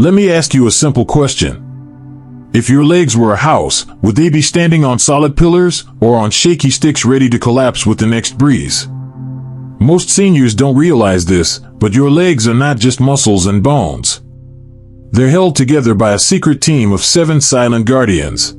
let me ask you a simple question. If your legs were a house, would they be standing on solid pillars or on shaky sticks ready to collapse with the next breeze? Most seniors don't realize this, but your legs are not just muscles and bones. They're held together by a secret team of 7 silent guardians.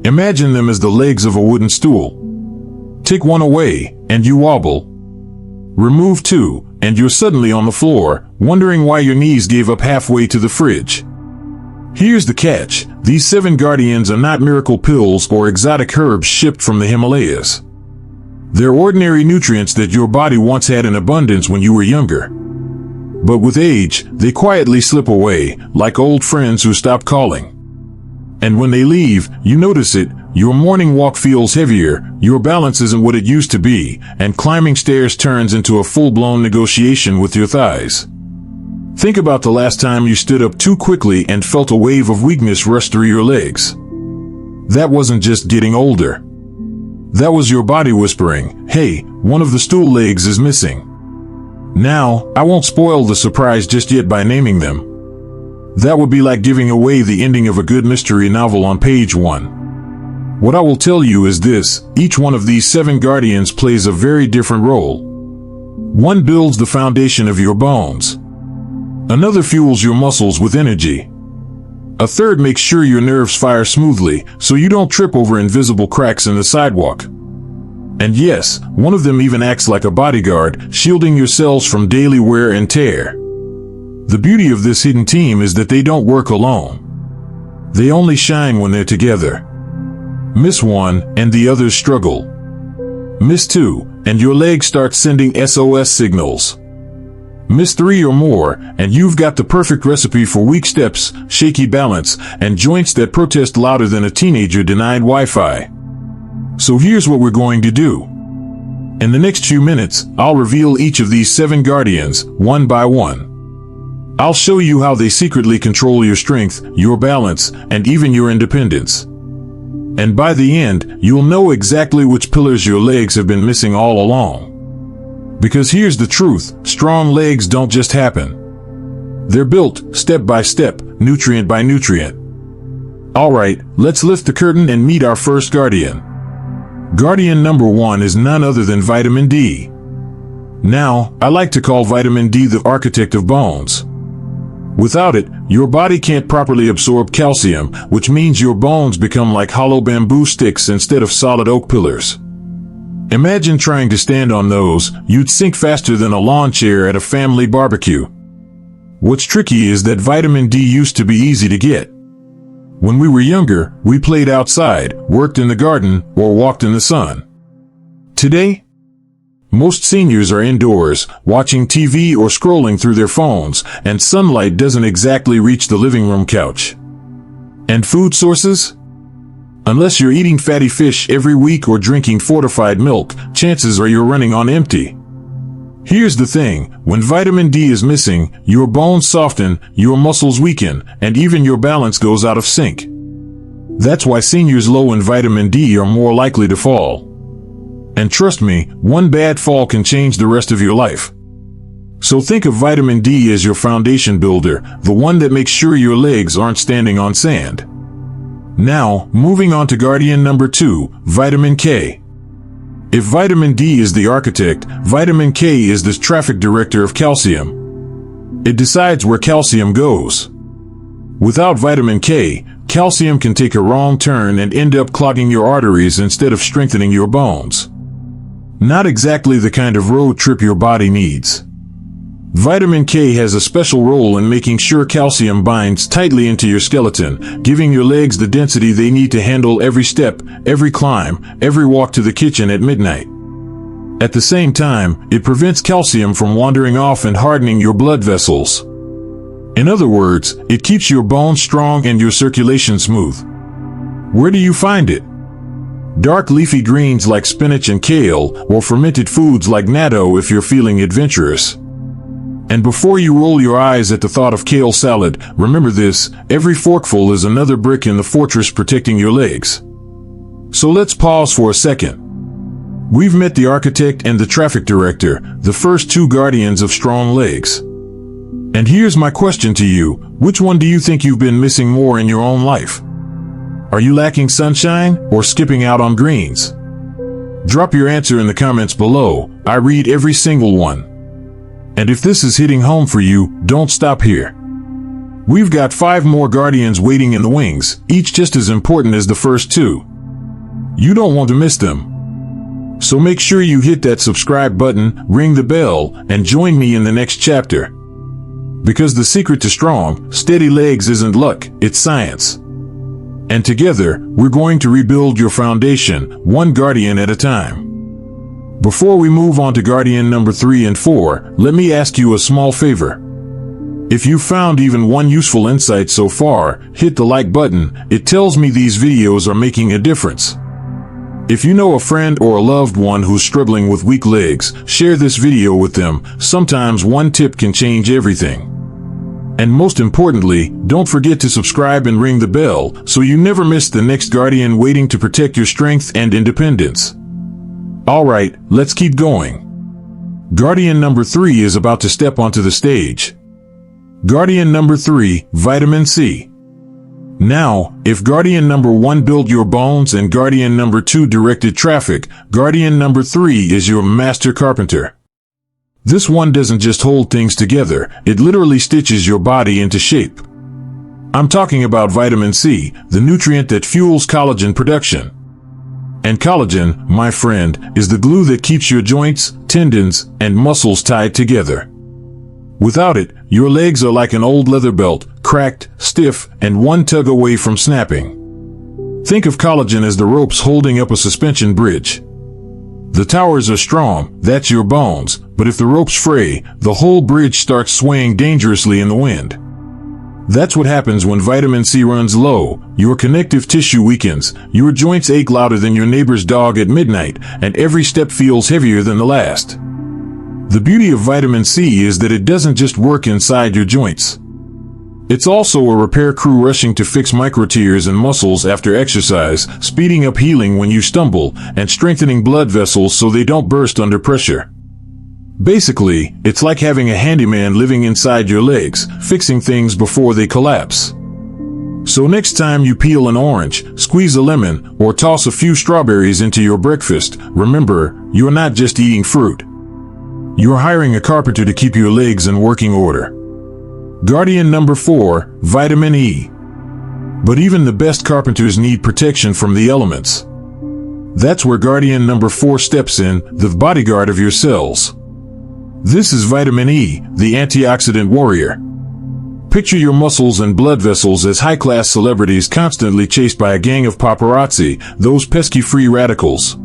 Imagine them as the legs of a wooden stool. Take one away, and you wobble. Remove 2, and you're suddenly on the floor, wondering why your knees gave up halfway to the fridge. Here's the catch. These 7 guardians are not miracle pills or exotic herbs shipped from the Himalayas. They're ordinary nutrients that your body once had in abundance when you were younger. But with age, they quietly slip away, like old friends who stop calling. And when they leave, you notice it. Your morning walk feels heavier, your balance isn't what it used to be, and climbing stairs turns into a full-blown negotiation with your thighs. Think about the last time you stood up too quickly and felt a wave of weakness rush through your legs. That wasn't just getting older. That was your body whispering, "Hey, one of the stool legs is missing." Now, I won't spoil the surprise just yet by naming them. That would be like giving away the ending of a good mystery novel on page 1. What I will tell you is this: each one of these 7 guardians plays a very different role. One builds the foundation of your bones. Another fuels your muscles with energy. A third makes sure your nerves fire smoothly, so you don't trip over invisible cracks in the sidewalk. And yes, one of them even acts like a bodyguard, shielding your cells from daily wear and tear. The beauty of this hidden team is that they don't work alone. They only shine when they're together. Miss one, and the others struggle. Miss 2, and your legs start sending SOS signals. Miss 3 or more, and you've got the perfect recipe for weak steps, shaky balance, and joints that protest louder than a teenager denied Wi-Fi. So here's what we're going to do. In the next few minutes, I'll reveal each of these 7 guardians, one by one. I'll show you how they secretly control your strength, your balance, and even your independence. And by the end, you'll know exactly which pillars your legs have been missing all along. Because here's the truth: strong legs don't just happen. They're built, step by step, nutrient by nutrient. Alright, let's lift the curtain and meet our first guardian. Guardian number 1 is none other than vitamin D. Now, I like to call vitamin D the architect of bones. Without it, your body can't properly absorb calcium, which means your bones become like hollow bamboo sticks instead of solid oak pillars. Imagine trying to stand on those. You'd sink faster than a lawn chair at a family barbecue. What's tricky is that vitamin D used to be easy to get. When we were younger, we played outside, worked in the garden, or walked in the sun. Today, most seniors are indoors, watching TV or scrolling through their phones, and sunlight doesn't exactly reach the living room couch. And food sources? Unless you're eating fatty fish every week or drinking fortified milk, chances are you're running on empty. Here's the thing: when vitamin D is missing, your bones soften, your muscles weaken, and even your balance goes out of sync. That's why seniors low in vitamin D are more likely to fall. And trust me, one bad fall can change the rest of your life. So think of vitamin D as your foundation builder, the one that makes sure your legs aren't standing on sand. Now, moving on to guardian number 2, vitamin K. If vitamin D is the architect, vitamin K is the traffic director of calcium. It decides where calcium goes. Without vitamin K, calcium can take a wrong turn and end up clogging your arteries instead of strengthening your bones. Not exactly the kind of road trip your body needs. Vitamin K has a special role in making sure calcium binds tightly into your skeleton, giving your legs the density they need to handle every step, every climb, every walk to the kitchen at midnight. At the same time, it prevents calcium from wandering off and hardening your blood vessels. In other words, it keeps your bones strong and your circulation smooth. Where do you find it? Dark leafy greens like spinach and kale, or fermented foods like natto if you're feeling adventurous. And before you roll your eyes at the thought of kale salad, remember this: every forkful is another brick in the fortress protecting your legs. So let's pause for a second. We've met the architect and the traffic director, the first 2 guardians of strong legs. And here's my question to you. Which one do you think you've been missing more in your own life? Are you lacking sunshine or skipping out on greens? Drop your answer in the comments below. I read every single one. And if this is hitting home for you, don't stop here. We've got 5 more guardians waiting in the wings, each just as important as the first 2. You don't want to miss them. So make sure you hit that subscribe button, ring the bell, and join me in the next chapter. Because the secret to strong, steady legs isn't luck, it's science. And together, we're going to rebuild your foundation, one guardian at a time. Before we move on to guardian number 3 and 4, let me ask you a small favor. If you found even one useful insight so far, hit the like button. It tells me these videos are making a difference. If you know a friend or a loved one who's struggling with weak legs, share this video with them. Sometimes one tip can change everything. And most importantly, don't forget to subscribe and ring the bell so you never miss the next guardian waiting to protect your strength and independence. Alright, let's keep going. Guardian number 3 is about to step onto the stage. Guardian number 3, Vitamin C. Now, if Guardian number 1 built your bones and Guardian number 2 directed traffic, Guardian number 3 is your master carpenter. This one doesn't just hold things together, it literally stitches your body into shape. I'm talking about vitamin C, the nutrient that fuels collagen production. And collagen, my friend, is the glue that keeps your joints, tendons, and muscles tied together. Without it, your legs are like an old leather belt, cracked, stiff, and one tug away from snapping. Think of collagen as the ropes holding up a suspension bridge. The towers are strong, that's your bones, but if the ropes fray, the whole bridge starts swaying dangerously in the wind. That's what happens when vitamin C runs low. Your connective tissue weakens, your joints ache louder than your neighbor's dog at midnight, and every step feels heavier than the last. The beauty of vitamin C is that it doesn't just work inside your joints. It's also a repair crew rushing to fix microtears and muscles after exercise, speeding up healing when you stumble, and strengthening blood vessels so they don't burst under pressure. Basically, it's like having a handyman living inside your legs, fixing things before they collapse. So next time you peel an orange, squeeze a lemon, or toss a few strawberries into your breakfast, remember, you're not just eating fruit. You're hiring a carpenter to keep your legs in working order. Guardian number 4, Vitamin E. But even the best carpenters need protection from the elements. That's where Guardian number 4 steps in, the bodyguard of your cells. This is Vitamin E, the antioxidant warrior. Picture your muscles and blood vessels as high-class celebrities constantly chased by a gang of paparazzi, those pesky free radicals.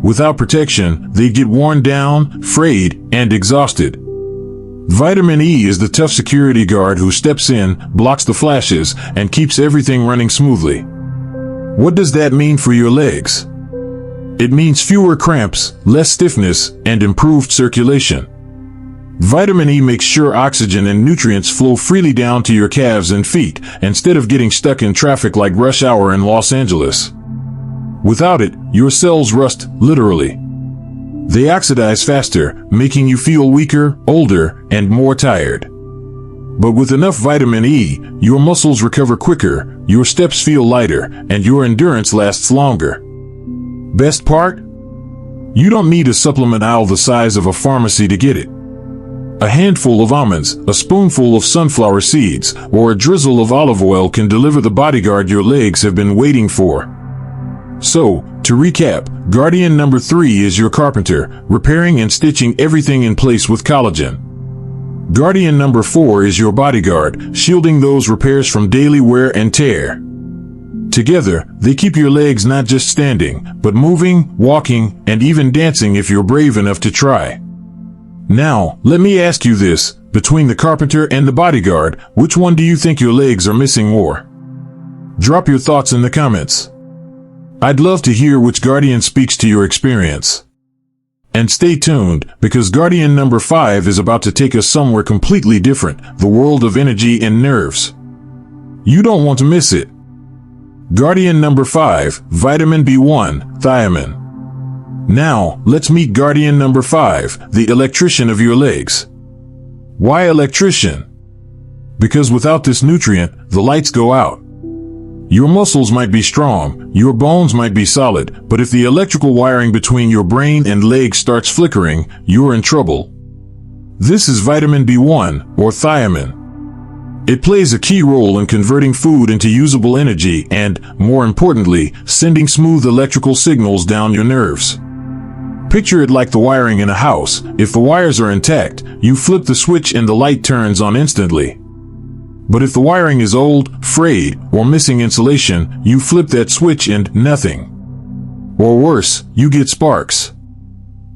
Without protection, they get worn down, frayed, and exhausted. Vitamin E is the tough security guard who steps in, blocks the flashes, and keeps everything running smoothly. What does that mean for your legs? It means fewer cramps, less stiffness, and improved circulation. Vitamin E makes sure oxygen and nutrients flow freely down to your calves and feet, instead of getting stuck in traffic like rush hour in Los Angeles. Without it, your cells rust, literally. They oxidize faster, making you feel weaker, older, and more tired. But with enough vitamin E, your muscles recover quicker, your steps feel lighter, and your endurance lasts longer. Best part? You don't need a supplement aisle the size of a pharmacy to get it. A handful of almonds, a spoonful of sunflower seeds, or a drizzle of olive oil can deliver the bodyguard your legs have been waiting for. So, to recap, Guardian number 3 is your carpenter, repairing and stitching everything in place with collagen. Guardian number 4 is your bodyguard, shielding those repairs from daily wear and tear. Together, they keep your legs not just standing, but moving, walking, and even dancing if you're brave enough to try. Now, let me ask you this, between the carpenter and the bodyguard, which one do you think your legs are missing more? Drop your thoughts in the comments. I'd love to hear which Guardian speaks to your experience. And stay tuned, because Guardian number 5 is about to take us somewhere completely different, the world of energy and nerves. You don't want to miss it. Guardian number 5, Vitamin B1, thiamine. Now, let's meet Guardian number 5, the electrician of your legs. Why electrician? Because without this nutrient, the lights go out. Your muscles might be strong, your bones might be solid, but if the electrical wiring between your brain and legs starts flickering, you're in trouble. This is vitamin B1, or thiamine. It plays a key role in converting food into usable energy and, more importantly, sending smooth electrical signals down your nerves. Picture it like the wiring in a house. If the wires are intact, you flip the switch and the light turns on instantly. But if the wiring is old, frayed, or missing insulation, you flip that switch and nothing. Or worse, you get sparks.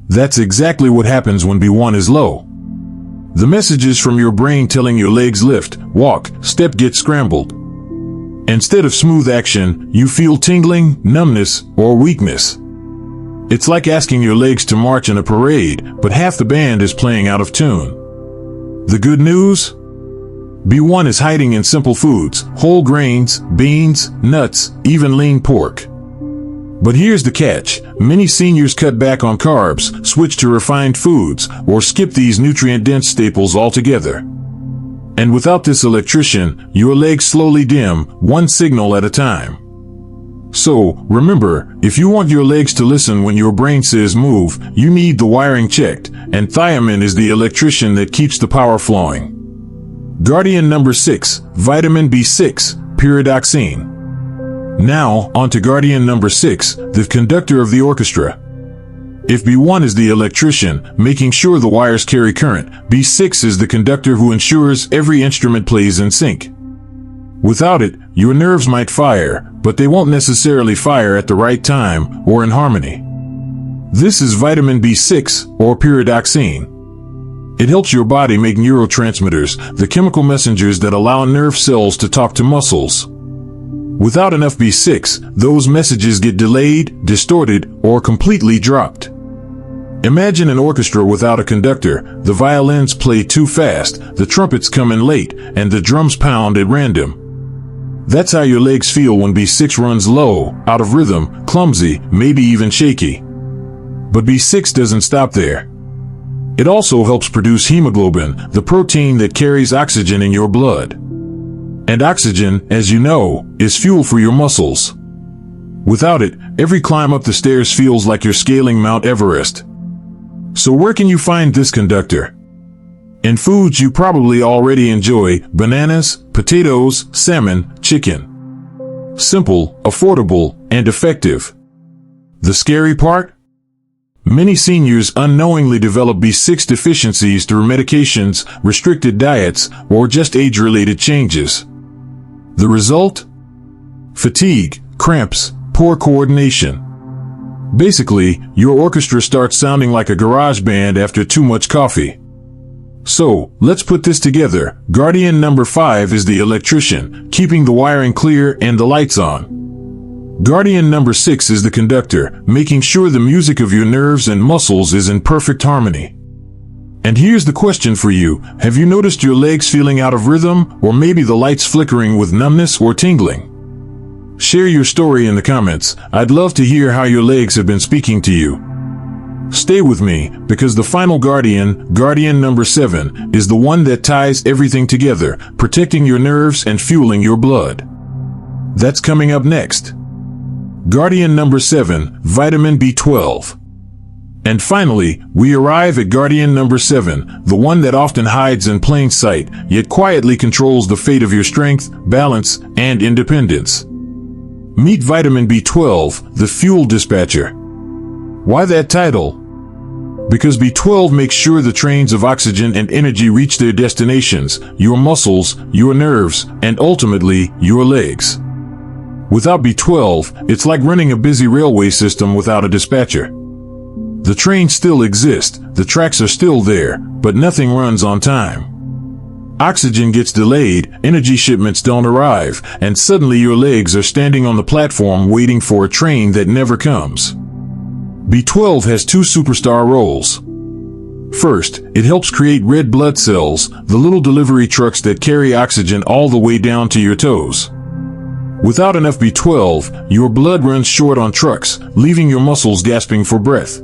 That's exactly what happens when B1 is low. The messages from your brain telling your legs lift, walk, step get scrambled. Instead of smooth action, you feel tingling, numbness, or weakness. It's like asking your legs to march in a parade, but half the band is playing out of tune. The good news? B1 is hiding in simple foods, whole grains, beans, nuts, even lean pork. But here's the catch. Many seniors cut back on carbs, switch to refined foods, or skip these nutrient-dense staples altogether. And without this electrician, your legs slowly dim, one signal at a time. So, remember, if you want your legs to listen when your brain says move, you need the wiring checked, and thiamine is the electrician that keeps the power flowing. Guardian number 6, vitamin B6, pyridoxine. Now, on to guardian number 6, the conductor of the orchestra. If B1 is the electrician, making sure the wires carry current, B6 is the conductor who ensures every instrument plays in sync. Without it, your nerves might fire, but they won't necessarily fire at the right time or in harmony. This is vitamin B6, or pyridoxine. It helps your body make neurotransmitters, the chemical messengers that allow nerve cells to talk to muscles. Without enough B6, those messages get delayed, distorted, or completely dropped. Imagine an orchestra without a conductor. The violins play too fast, the trumpets come in late, and the drums pound at random. That's how your legs feel when B6 runs low, out of rhythm, clumsy, maybe even shaky. But B6 doesn't stop there. It also helps produce hemoglobin, the protein that carries oxygen in your blood. And oxygen, as you know, is fuel for your muscles. Without it, every climb up the stairs feels like you're scaling Mount Everest. So where can you find this conductor? In foods you probably already enjoy: bananas, potatoes, salmon, chicken. Simple, affordable, and effective. The scary part? Many seniors unknowingly develop B6 deficiencies through medications, restricted diets, or just age-related changes. The result? Fatigue, cramps, poor coordination. Basically, your orchestra starts sounding like a garage band after too much coffee. So, let's put this together. Guardian number 5 is the electrician, keeping the wiring clear and the lights on. Guardian number 6 is the conductor, making sure the music of your nerves and muscles is in perfect harmony. And here's the question for you. Have you noticed your legs feeling out of rhythm, or maybe the lights flickering with numbness or tingling? Share your story in the comments. I'd love to hear how your legs have been speaking to you. Stay with me, because the final guardian, guardian number 7, is the one that ties everything together, protecting your nerves and fueling your blood. That's coming up next. Guardian number 7, vitamin B12. And finally, we arrive at guardian number 7, the one that often hides in plain sight, yet quietly controls the fate of your strength, balance, and independence. Meet vitamin B12, the fuel dispatcher. Why that title? Because B12 makes sure the trains of oxygen and energy reach their destinations, your muscles, your nerves, and ultimately, your legs. Without B12, it's like running a busy railway system without a dispatcher. The trains still exist, the tracks are still there, but nothing runs on time. Oxygen gets delayed, energy shipments don't arrive, and suddenly your legs are standing on the platform waiting for a train that never comes. B12 has 2 superstar roles. First, it helps create red blood cells, the little delivery trucks that carry oxygen all the way down to your toes. Without enough B12, your blood runs short on trucks, leaving your muscles gasping for breath.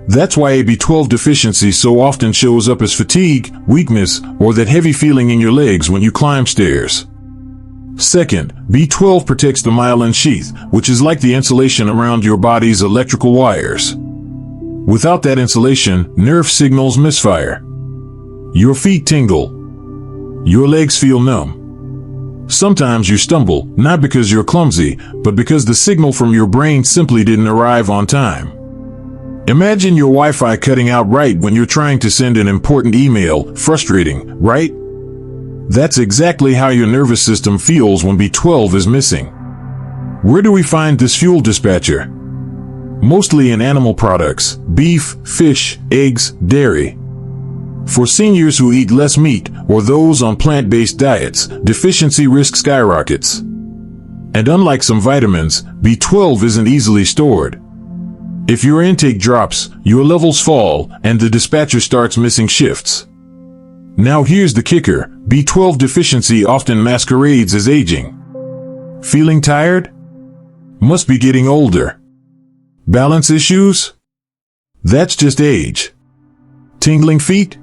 That's why a B12 deficiency so often shows up as fatigue, weakness, or that heavy feeling in your legs when you climb stairs. Second, B12 protects the myelin sheath, which is like the insulation around your body's electrical wires. Without that insulation, nerve signals misfire. Your feet tingle. Your legs feel numb. Sometimes you stumble, not because you're clumsy, but because the signal from your brain simply didn't arrive on time. Imagine your Wi-Fi cutting out right when you're trying to send an important email. Frustrating, right? That's exactly how your nervous system feels when B12 is missing. Where do we find this fuel dispatcher? Mostly in animal products: beef, fish, eggs, dairy. For seniors who eat less meat or those on plant-based diets, deficiency risk skyrockets. And unlike some vitamins, B12 isn't easily stored. If your intake drops, your levels fall, and the dispatcher starts missing shifts. Now here's the kicker: B12 deficiency often masquerades as aging. Feeling tired? Must be getting older. Balance issues? That's just age. Tingling feet?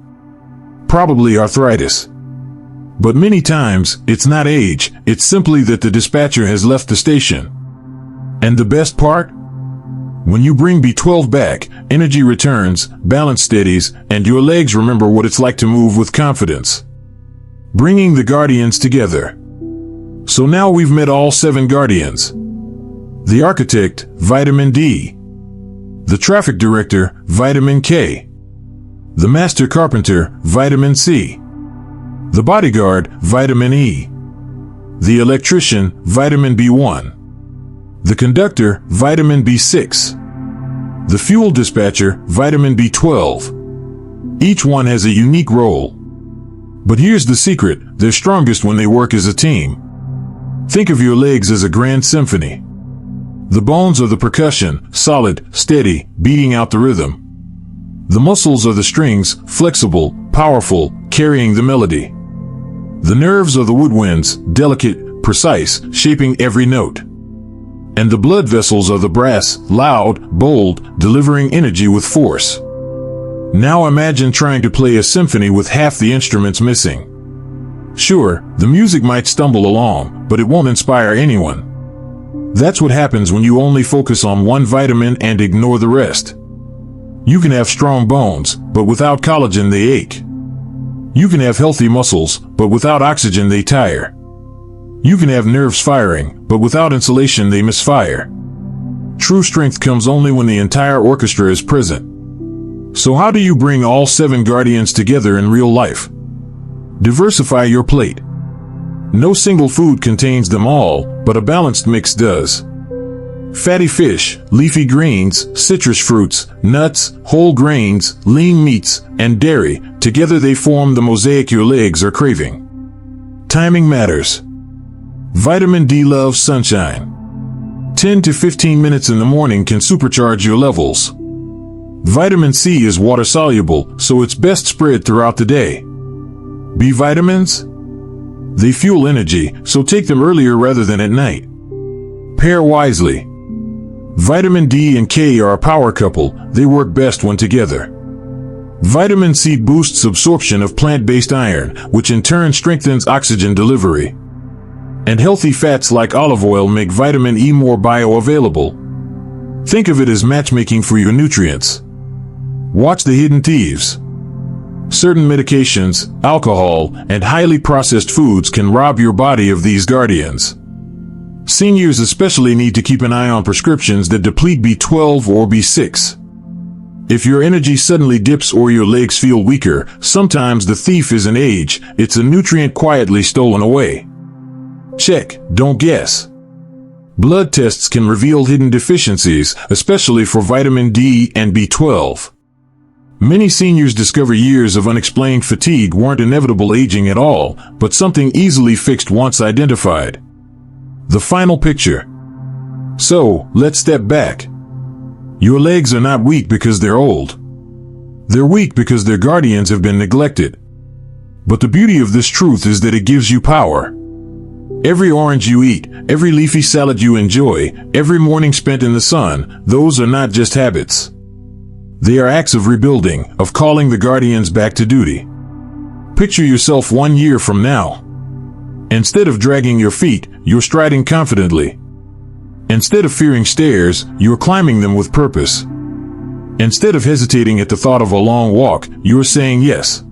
Probably arthritis. But many times, it's not age, it's simply that the dispatcher has left the station. And the best part? When you bring B12 back, energy returns, balance steadies, and your legs remember what it's like to move with confidence. Bringing the guardians together. So now we've met all 7 guardians. The architect, Vitamin D. The traffic director, Vitamin K. The master carpenter, Vitamin C. The bodyguard, Vitamin E. The electrician, Vitamin B1. The conductor, Vitamin B6. The fuel dispatcher, Vitamin B12. Each one has a unique role. But here's the secret: they're strongest when they work as a team. Think of your legs as a grand symphony. The bones are the percussion, solid, steady, beating out the rhythm. The muscles are the strings, flexible, powerful, carrying the melody. The nerves are the woodwinds, delicate, precise, shaping every note. And the blood vessels are the brass, loud, bold, delivering energy with force. Now imagine trying to play a symphony with half the instruments missing. Sure, the music might stumble along, but it won't inspire anyone. That's what happens when you only focus on one vitamin and ignore the rest. You can have strong bones, but without collagen they ache. You can have healthy muscles, but without oxygen they tire. You can have nerves firing, but without insulation they misfire. True strength comes only when the entire orchestra is present. So how do you bring all 7 guardians together in real life? Diversify your plate. No single food contains them all, but a balanced mix does. Fatty fish, leafy greens, citrus fruits, nuts, whole grains, lean meats, and dairy, together they form the mosaic your legs are craving. Timing matters. Vitamin D loves sunshine. 10 to 15 minutes in the morning can supercharge your levels. Vitamin C is water-soluble, so it's best spread throughout the day. B vitamins? They fuel energy, so take them earlier rather than at night. Pair wisely. Vitamin D and K are a power couple, they work best when together. Vitamin C boosts absorption of plant-based iron, which in turn strengthens oxygen delivery. And healthy fats like olive oil make vitamin E more bioavailable. Think of it as matchmaking for your nutrients. Watch the hidden thieves. Certain medications, alcohol, and highly processed foods can rob your body of these guardians. Seniors especially need to keep an eye on prescriptions that deplete B12 or B6. If your energy suddenly dips or your legs feel weaker, sometimes the thief isn't age, it's a nutrient quietly stolen away. Check, don't guess. Blood tests can reveal hidden deficiencies, especially for vitamin D and B12. Many seniors discover years of unexplained fatigue weren't inevitable aging at all, but something easily fixed once identified. The final picture. So, let's step back. Your legs are not weak because they're old. They're weak because their guardians have been neglected. But the beauty of this truth is that it gives you power. Every orange you eat, every leafy salad you enjoy, every morning spent in the sun, those are not just habits. They are acts of rebuilding, of calling the guardians back to duty. Picture yourself 1 year from now. Instead of dragging your feet, you're striding confidently. Instead of fearing stairs, you're climbing them with purpose. Instead of hesitating at the thought of a long walk, you're saying yes.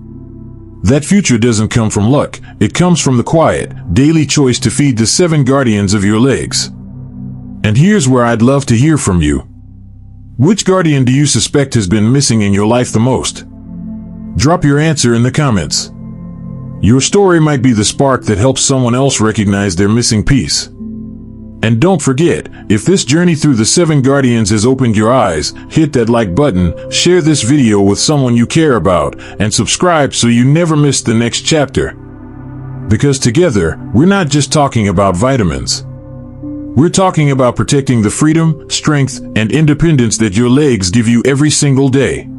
That future doesn't come from luck, it comes from the quiet, daily choice to feed the 7 guardians of your legs. And here's where I'd love to hear from you. Which guardian do you suspect has been missing in your life the most? Drop your answer in the comments. Your story might be the spark that helps someone else recognize their missing piece. And don't forget, if this journey through the 7 guardians has opened your eyes, hit that like button, share this video with someone you care about, and subscribe so you never miss the next chapter. Because together, we're not just talking about vitamins. We're talking about protecting the freedom, strength, and independence that your legs give you every single day.